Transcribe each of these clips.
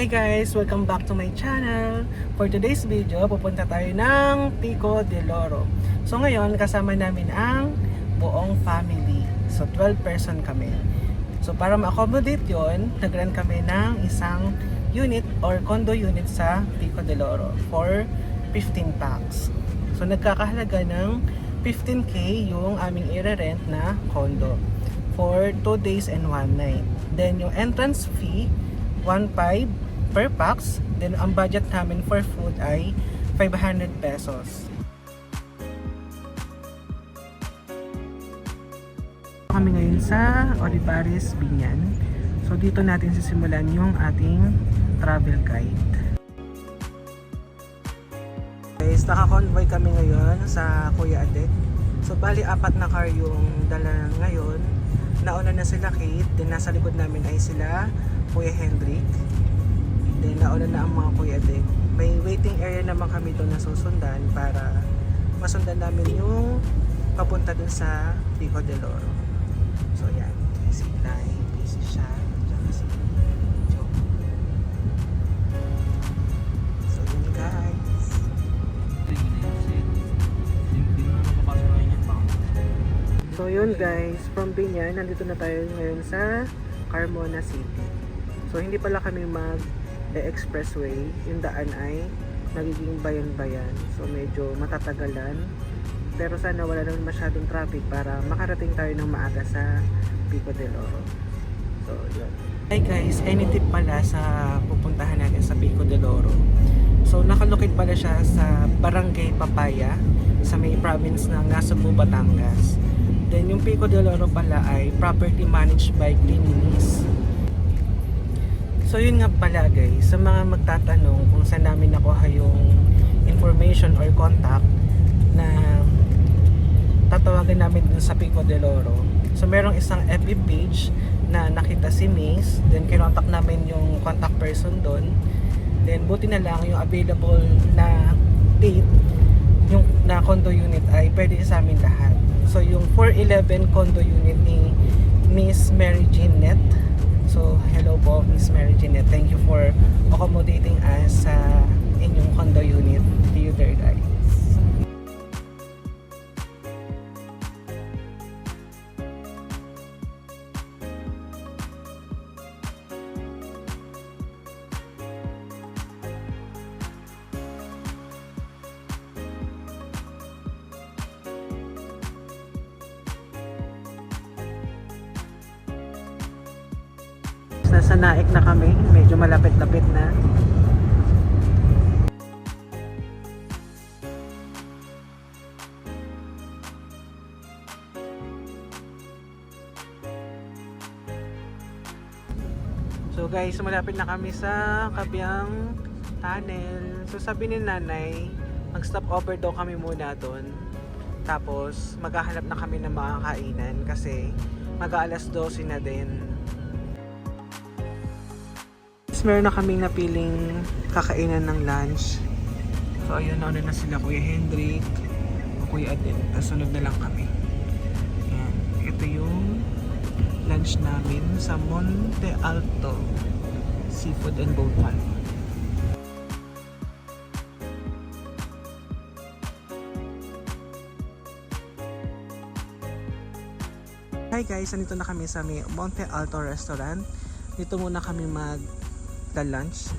Hi guys! Welcome back to my channel. For today's video, pupunta tayo ng Pico de Oro. So ngayon, kasama namin ang buong family. So 12 person kami. So para ma-accommodate yon, nag-rent kami ng isang unit or condo unit sa Pico de Oro for 15 packs. So nagkakahalaga ng 15k yung aming i-rent na condo for 2 days and 1 night. Then yung entrance fee 1.5 per pax. Then ang budget namin for food ay 500 pesos. Kami ngayon sa Olivares, Binyan. So dito natin sisimulan yung ating travel guide. Guys, naka-convoy kami ngayon sa Kuya Adek. So bali 4 na car yung dala ngayon. Nauna na sila Kate, then nasa likod namin ay sila Kuya Hendrik. Then nauna na ang mga Kuya Dek. May waiting area naman kami doon na susundan para masundan namin yung papunta dun sa Pico de Oro. So yan, si Lai, si siya, tsaka si Joe. So yun guys. So yun guys, from Binyan, nandito na tayo ngayon sa Carmona City. So hindi pala kami mag-expressway, yung daan ay nagiging bayan-bayan. So medyo matatagalan. Pero sana wala naman masyadong traffic para makarating tayo ng maaga sa Pico de Oro. So yun. Hi guys, any tip pala sa pupuntahan natin sa Pico de Oro. So nakalokate pala siya sa Barangay Papaya sa may province ng Nasugbu, Batangas. Then yung Pico de Oro pala ay property managed by Clininis. So yun nga pala guys, sa mga magtatanong kung saan namin nakuha yung information or contact na tatawagan namin dun sa Pico de Oro. So merong isang FB page na nakita si Mace, then kinontak namin yung contact person dun. Then buti na lang yung available na date yung na condo unit ay pwede sa amin lahat. So yung 411 condo unit ni Miss Mary Jeanette. So hello po Miss Mary Jeanette. Thank you for accommodating us sa inyong condo unit. See you there guys. Nasa Naik na kami, medyo malapit-lapit na. So guys, malapit na kami sa Kabyang Tunnel. So sabi ni nanay, mag-stop over daw kami muna doon. Tapos maghahanap na kami ng mga kainan kasi mag-aalas 12 na din. Meron na kaming napiling kakainan ng lunch. So ayun, nauna na sila Kuya Hendrik o Kuya Adel. Sunod na lang kami. Ayan. Ito yung lunch namin sa Monte Alto Seafood and Boat Park. Hi guys, nandito na kami sa Monte Alto Restaurant. Dito muna kami lunch.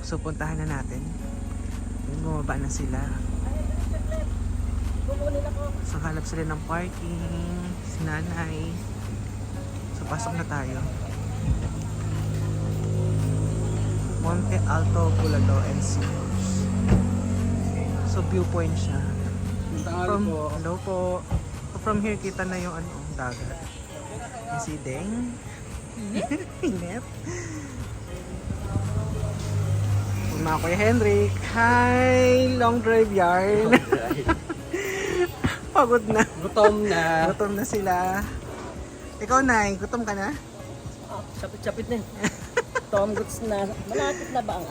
So puntahan na natin. Bumaba na sila. So hanap sila ng parking. Si nanay. So pasok na tayo. Monte Alto Bulalo and Seafood. So viewpoint siya. Hello po. So, from here kita na yung dagat. Yung si Deng. Init. Mga Kuya Hendrik. Hi! Long drive yarn. Pagod na. Gutom na. Gutom na sila. Ikaw na, gutom ka na? Chapit-chapit na. Tom goods na. Malapit na ba ang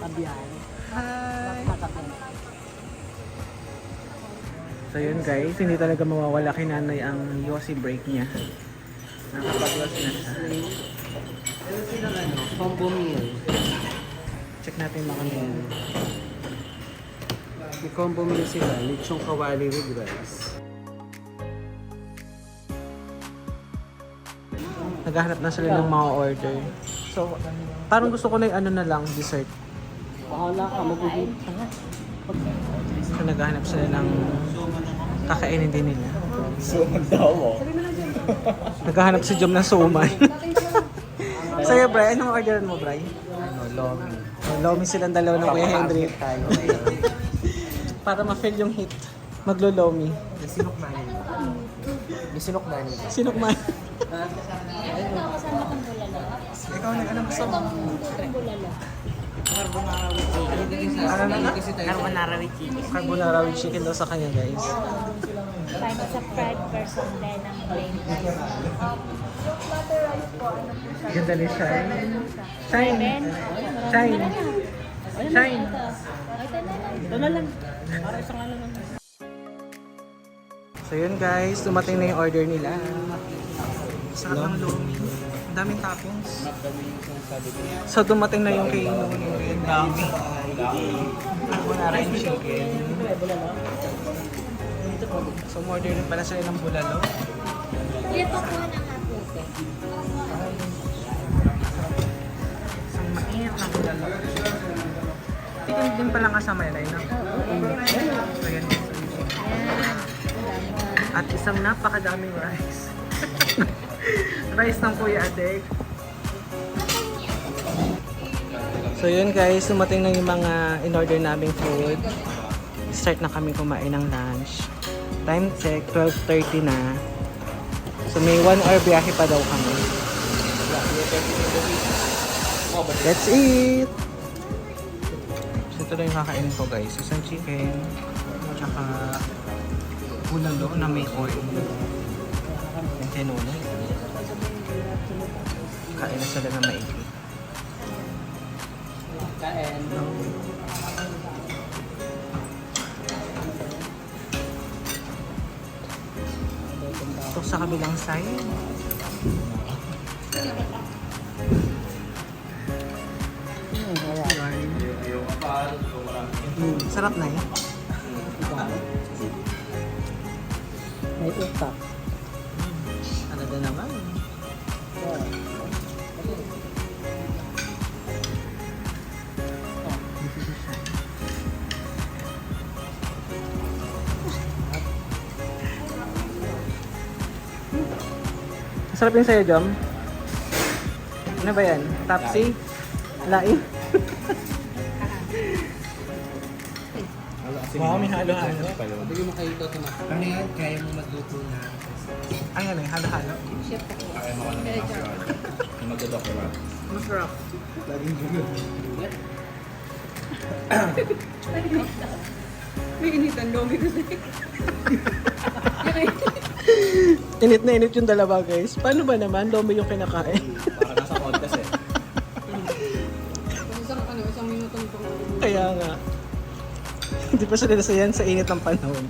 kabiyahe? Hi! Nakapin. So yun guys, hindi talaga mawawala kay nanay ang Yossi break niya. Nakapag-was na siya. Meron silang Combo meal. Check natin yung mga menu. May combo meal sila, lechong kawali with rice. Naghahanap na sila ng mga order. So, parang gusto ko na yung ano na lang, dessert. Bahala ka, maguging. So, naghahanap sila ng kakainin din nila. Suman daw mo. Naghahanap si Jom ng somay. Sa'yo, Bray, anong orderan mo, Bray? Ano, lomi. Lomi silang dalawa ng Kuya Henry. Tayo. Para ma-fill yung heat. Maglo-lomi. May sinukmani. May sinukmani. Sinukman. Ikaw ano gusto mo? Ano na? Carbonara with chicken. Carbonara with chicken daw sa kanya, guys. Time sa fried person din ang plain rice. Ganda ni Shine. Shine. Shine. Shine. Ito na lang. Para isang ano lang. So yun guys, dumating na yung order nila. Sarap ng lomi. Ang daming toppings. So dumating na yung kay Noon. Yung dami. Carbonara and chicken. So order rin pala sila ng bulalo. Ito po ng kaputi. Isang mainit na bulalo. Chicken din palang kasama yan ay na. So yan. At isang napakadaming rice. Rice ng Kuya Adek. So yun guys, dumating na yung mga in-order naming food. Start na kami kumain ng lunch. Time check, 12:30 na. So may 1 hour biyahe pa daw kami. Let's eat! So ito na yung kakainin ko guys. Isang chicken, tsaka bulalo na may oil. Yung tinulo. Kain na sila na maigi. Kain. So sa kabilang side. Sarap na eh. May utak. Talaga naman. Masarap yung sa'yo, Jom. Ano ba yan? Tapsi? Lain? Wow, may halo-halo. Hindi mo kayo ito Ano yan? Kaya mo magluto na. Ay, ano eh, halo-halo. Masarap. May initan lomi kasi. Init na init yung dalawa, guys. Paano ba naman? Lomi yung kinakain. Para nasa podcast eh. Isang minutong Kaya nga. Hindi pa sila nasayan sa init ng panahon.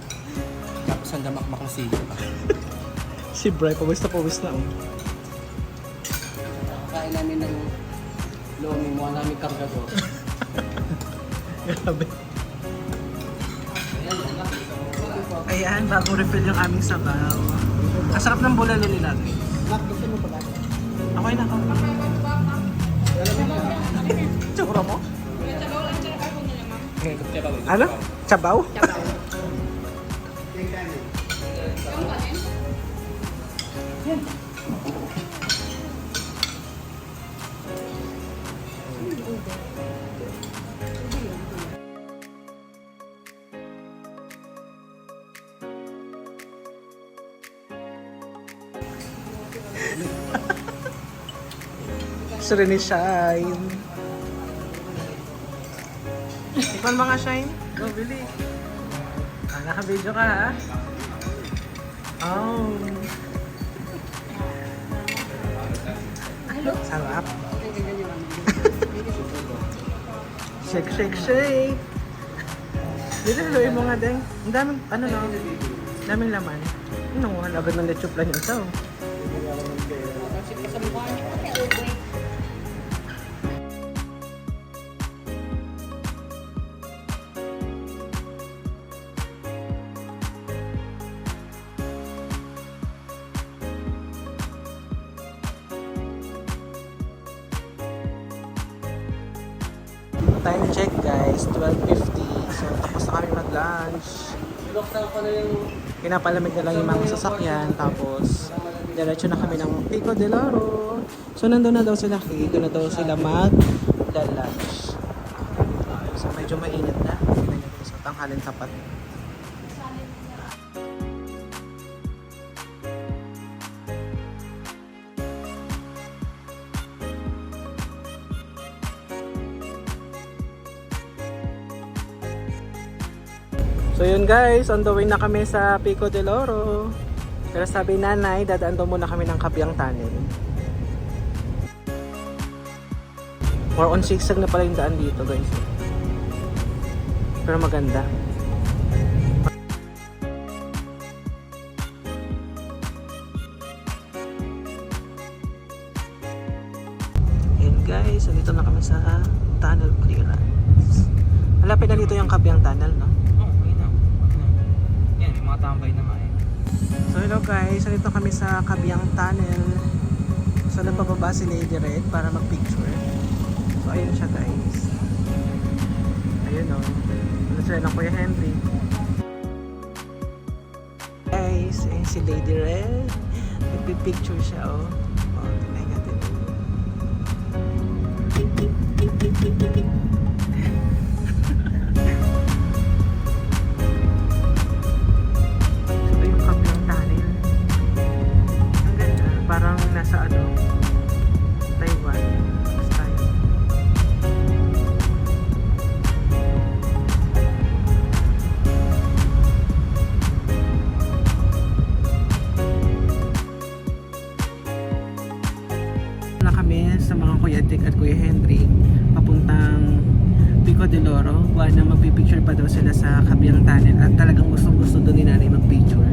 Tapos ang damakmak na sigo. Si Bray, pawis na oh. Kain namin ng lomi mo, namin kargado. Grabe. Ayan, bagong refill yung aming sabaw. Ang sarap ng bulalo nila. Mak, gusto mo pa ba? Okay na ako. Tsura mo? Ano? Sabaw? Gusto rin ni Shine. Tikman mga Shine. Go, bili. Ah, naka-video ka ha? Oh. Sarap. Shake, shake, shake. Dito, luloy mo nga, Deng. Ang daming, ano na, daming laman. Ano, agad ng lechop lang yung isa, oh. time check guys, 12:50. So tapos na kami mag-lunch. Pinapalamig na lang yung mga sasakyan. Tapos diretso na kami ng Pico de Oro. So nandun na daw sila, doon na daw sila mag-lunch. So medyo mainit na. So tanghalin tapat. So yun guys, on the way na kami sa Pico del Oro. Pero sabi nanay, dadaan daw muna kami ng Kabyang Tunnel. More on zigzag na pala yung daan dito guys. Pero maganda. Yun guys, dito na kami sa tunnel clearance. Malapit na dito yung Kabyang Tunnel, no? Tambay na nga eh. So hello guys, nandito kami sa Kabyang Tunnel. So napababa si Lady Red para mag-picture. So ayun siya guys. Ayun o. Ano sila ng Kuya Henry. Guys, ayun si Lady Red. Nagpipicture siya o. O, tingnan natin. Parang nasa ano, Taiwan style. Na kami sa mga Kuya Dick at Kuya Henry papuntang Pico del Oro. Na magpipicture pa daw sila sa Kabyang Tunnel at talagang gustong-gusto doon ni nanay magpicture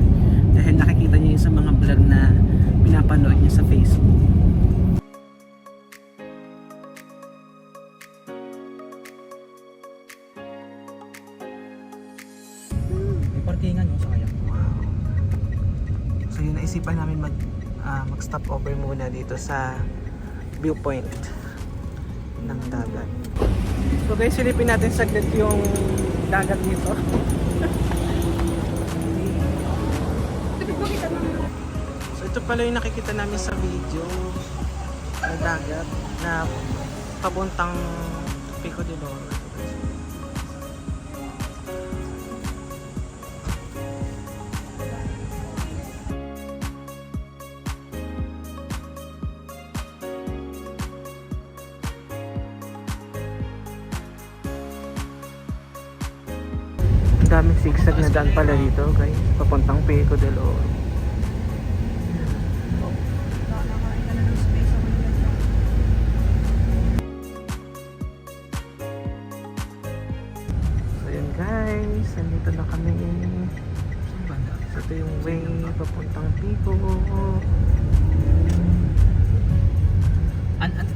dahil nakikita niya yung sa mga vlog na pinapanood niya sa Facebook. May parkingan mo sa kaya. Wow. So yun, naisipan namin mag-stop over muna dito sa viewpoint ng dagat. So guys, silipin natin saglit yung dagat dito. So ito pala yung nakikita namin sa video na dagat na pabuntang Pico de Oro. Ang daming zigzag na daan pala dito guys, papuntang Pico del Oro. So yun guys, nandito na kami. So ito yung way papuntang Pico.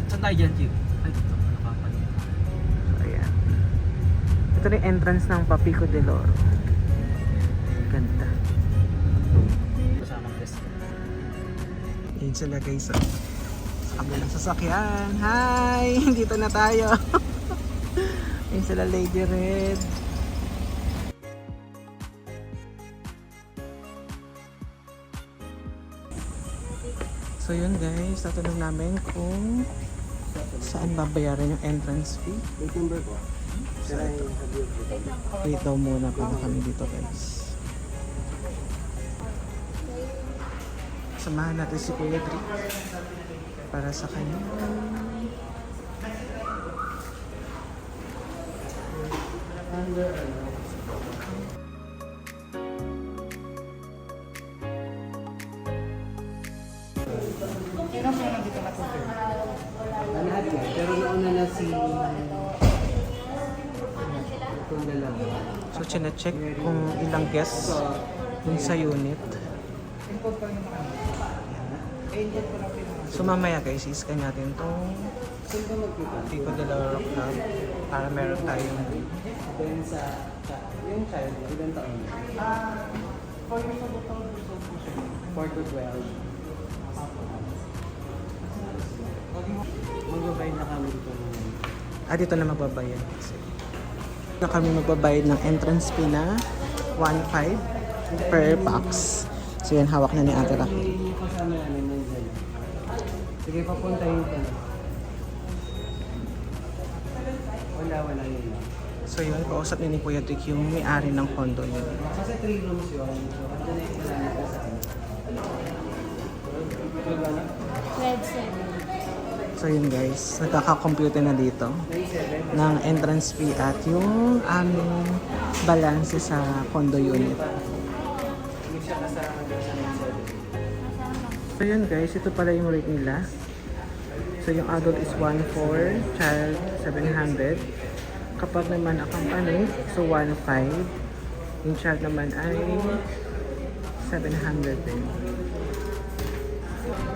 Saan tayo dyan, Chief? Ay, dito. Nakapali. So ayan. Ito na yung entrance ng Pico del Oro. Ganda. Kasamang desk. Yun sila guys. Sa kabilang sasakyan. Hi! Dito na tayo. Yun sila Lady Red. So yun guys, tatanong namin kung saan babayaran yung entrance fee. Wait daw muna para kami dito guys. Samahan natin si Kuya Dri para sa kanya. Lahat yan. Pero nauna na si... Itong dalawa. So chine-check kung ilang guests dun sa unit. So mamaya guys, iscan natin tong Pico de Oro Club para meron tayong Then sa... Yung child, ilang taon? 4 to 12. Magbabayad na kami dito naman. Dito na magbabayad. Na kami magbabayad ng entrance fee na 1.5 per box. So yan, hawak na ni Ate Raquel. Kasama namin nandiyan. Sige, papuntahin ko na. Wala yun lang. So yun, kausap ni Kuya Dick yung may-ari ng condo yun. Kasi 3 rooms yun. So, andyan na yung marami ko sa akin. Red 7. So yun guys, nagkaka-compute na dito ng entrance fee at yung aming balance sa condo unit. So yun guys, ito pala yung rate nila. So yung adult is 1.4, child 700. Kapag naman accompany, so 1.5. Yung child naman ay 700 din.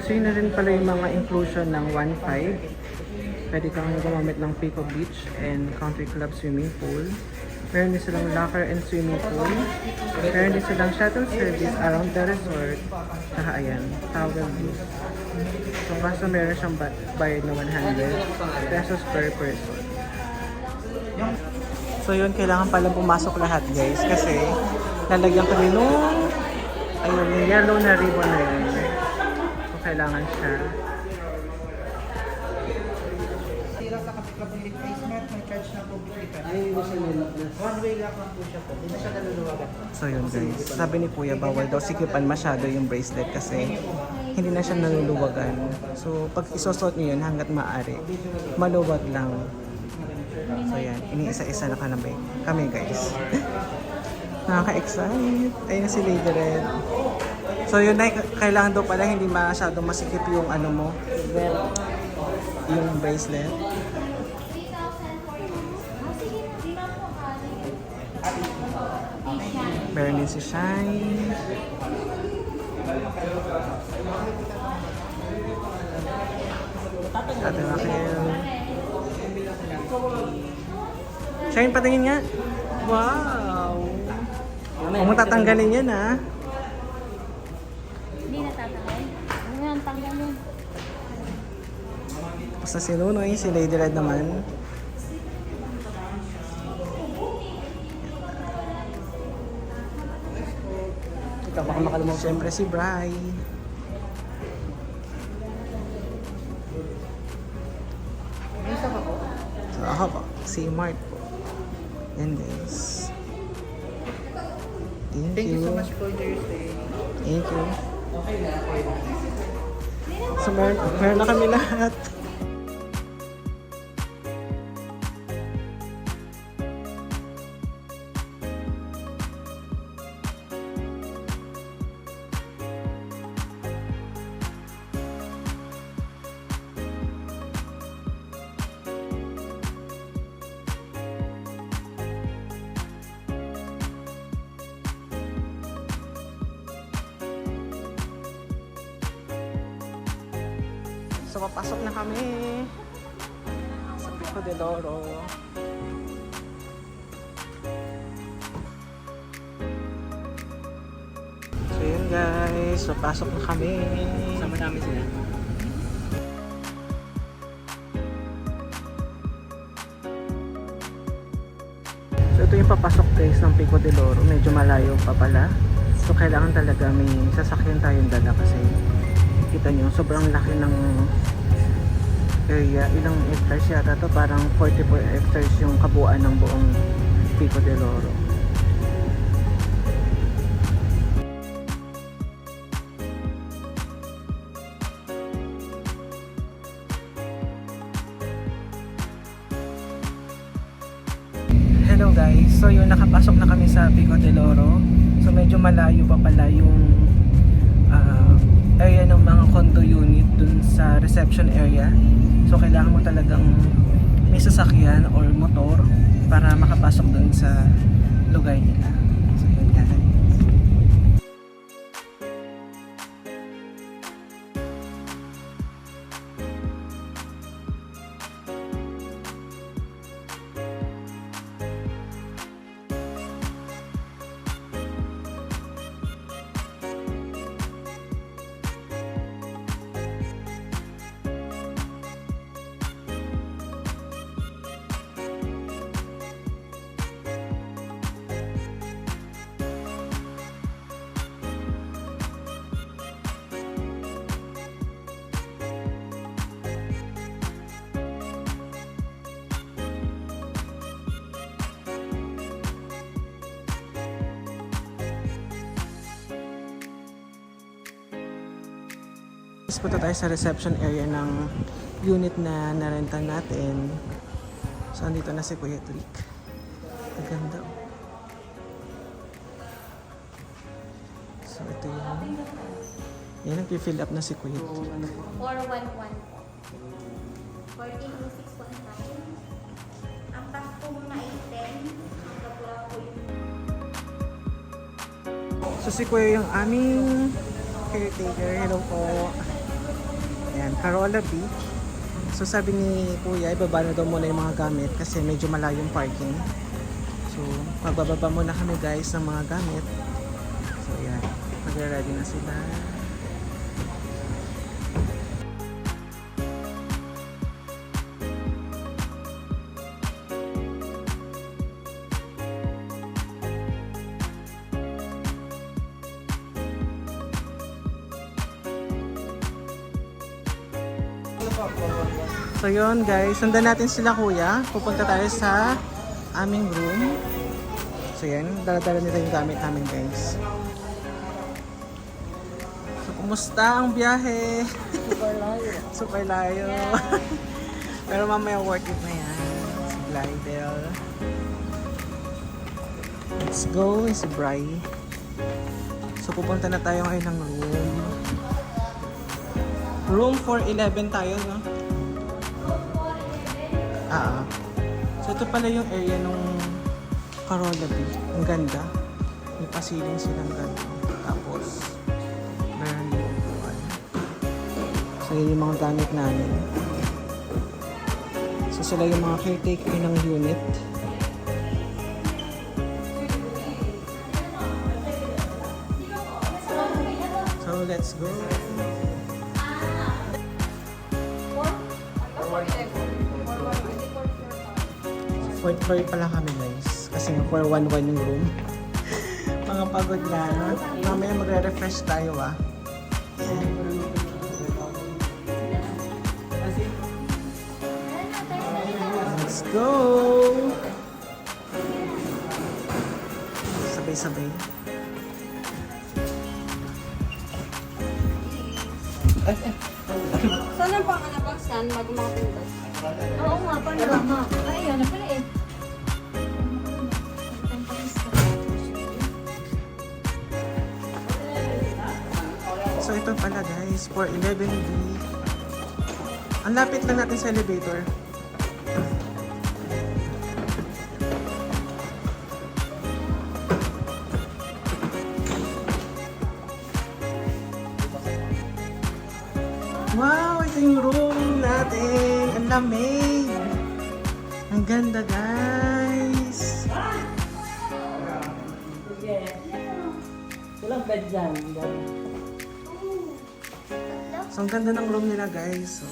So yun na rin pala yung mga inclusion ng 1.5. Pwede kang gumamit ng Pico Beach and Country Club swimming pool. Meron din silang locker and swimming pool. Meron din silang shuttle service around the resort. Tsaka ayan, towel view. So kaso meron siyang bayad na 100 pesos per person. So yun, kailangan pala pumasok lahat guys kasi lalagyan kami nung ayun, yung yellow na ribbon na yun. So kailangan siya. Sira sa public placement, may charge na public placement. Ay, hindi siya nilak na. One way lang po siya po. Hindi na siya naluluwagan. So yun guys, sabi ni Kuya bawal daw sikipan masyado yung bracelet kasi hindi na siya naluluwagan. So pag isusot niyo yun hanggat maaari, maluwag lang. So yan, iniisa-isa na kami guys. Nakaka-excite. Ayun na si Lady Red. So yun na, kailangan daw pala hindi masyadong masikip yung ano mo, yung bracelet. Meron din si Shine. Ate Raquel. Shine, patingin nga. Wow! Huwag mo tatanggalin yan ha. Hindi natatanggal. Ano yan, tanggal yun. Basta si Nunoy, si Lady Red naman. Ikaw baka makalimutan. Siyempre si Bri. So ako po, si Mart po. Yan guys. Thank you so much for your stay. Thank you. Okay na, okay na. So meron na kami lahat. So, papasok na kami sa Pico de Oro. So, yun guys. So, pasok na kami. Sama namin sila. So, ito yung papasok guys ng Pico de Oro. Medyo malayo pa pala. So, kailangan talaga may sasakyan tayong dala kasi kita nyo, sobrang laki ng area. Ilang hectares yata to, parang 44 hectares yung kabuuan ng buong Pico de Oro. Hello guys, so yun, nakapasok na kami sa Pico de Oro. So medyo malayo pa pala yung area ng mga condo unit dun sa reception area. So kailangan mo talagang may sasakyan or motor para makapasok dun sa lugar nila. So yun guys. Punta tayo sa reception area ng unit na narenta natin. So, andito na si Kuya Trick. Ang ganda. Oh. So, ito yun. Yan, nag-fill up na si Kuya Trick. 411 po. 14,619. Ang pass po muna ay 10. Ang kapula po yung So, si Kuya yung aming caretaker. Hello po. Ayan, Carola Beach. So, sabi ni Kuya, ibaba na daw muna yung mga gamit kasi medyo malayong parking. So, magbababa muna kami guys ng mga gamit. So, ayan. Mag-ready na sila. So yun guys, sundan natin sila kuya. Pupunta tayo sa aming room. So yan, dala-dala nila yung gamit namin guys. So kumusta ang biyahe? Super layo. Super layo. Pero mamaya worth it na yan. Si Glidel. Let's go, si Bri. So pupunta na tayo ngayon ng room. Room 411 tayo, no? So ito pala yung area nung Carola Beach. Ang ganda. May pasiling silang ganda. Tapos, meron yung upuan. So yun yung mga gamit namin. So sila yung mga caretaker ng unit. So let's go. 4th floor pala kami guys. Kasi nga 411 yung room. Mga pagod na. No? Mamaya magre-refresh tayo ah. Let's go! Sabay-sabay. Saan ang pangalabang stand? Magmapindas. Oo nga, paano nga? Ay, yan na pala eh. So ito pala guys, 411B. Ang lapit lang natin sa elevator. Wow, ito yung room natin. Ang lamig. Ang ganda guys. Walang bed dyan. So ang ganda ng room nila guys. So,